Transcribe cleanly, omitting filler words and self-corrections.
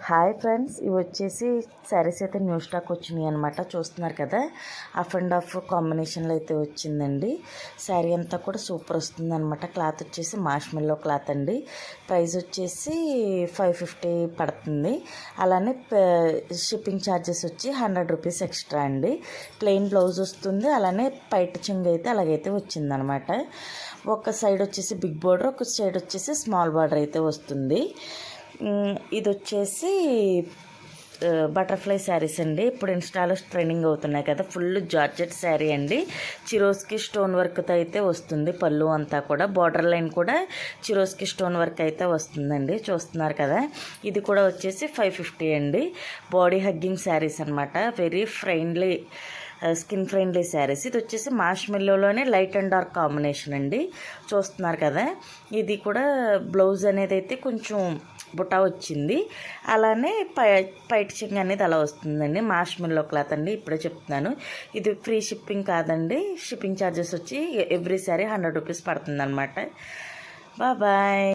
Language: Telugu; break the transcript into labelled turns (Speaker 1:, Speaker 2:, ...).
Speaker 1: హాయ్ ఫ్రెండ్స్, ఇవి వచ్చేసి శారీస్ అయితే న్యూ స్టాక్ వచ్చినాయి అనమాట. చూస్తున్నారు కదా, హాఫ్ అండ్ హాఫ్ కాంబినేషన్లో అయితే వచ్చిందండి. శారీ అంతా కూడా సూపర్ వస్తుంది అనమాట. క్లాత్ వచ్చేసి మార్ష్మెల్లో క్లాత్ అండి. ప్రైస్ వచ్చేసి 550 పడుతుంది. అలానే షిప్పింగ్ ఛార్జెస్ వచ్చి 100 రూపీస్ ఎక్స్ట్రా అండి. ప్లెయిన్ బ్లౌజ్ వస్తుంది. అలానే పైట చెంగు అయితే అలాగైతే వచ్చిందనమాట. ఒక సైడ్ వచ్చేసి బిగ్ బార్డర్, ఒక సైడ్ వచ్చేసి స్మాల్ బార్డర్ అయితే వస్తుంది. ఇది వచ్చేసి బటర్ఫ్లై శారీస్ అండి. ఇప్పుడు ఇన్స్టాలో ట్రెండింగ్ అవుతున్నాయి కదా, ఫుల్ జార్జెట్ శారీ అండి. చిరోస్కి స్టోన్ వర్క్తో అయితే వస్తుంది. పళ్ళు అంతా కూడా బార్డర్ లైన్ కూడా చిరోస్కి స్టోన్ వర్క్ అయితే వస్తుందండి. చూస్తున్నారు కదా, ఇది కూడా వచ్చేసి 550 అండి. బాడీ హగ్గింగ్ శారీస్ అనమాట. Very friendly, skin friendly saris. ఇది వచ్చేసి మార్ష్మెల్లోనే లైట్ అండ్ డార్క్ కాంబినేషన్ అండి. చూస్తున్నారు కదా, ఇది కూడా బ్లౌజ్ అనేది అయితే కొంచెం బుటా వచ్చింది. అలానే పైట చెంగు అనేది అలా వస్తుందండి. మార్ష్మెల్లో క్లాత్ అండి, ఇప్పుడే చెప్తున్నాను. ఇది ఫ్రీ షిప్పింగ్ కాదండి. షిప్పింగ్ ఛార్జెస్ వచ్చి ఎవ్రీ శారీ 100 రూపీస్ పడుతుంది అనమాట. బాయ్.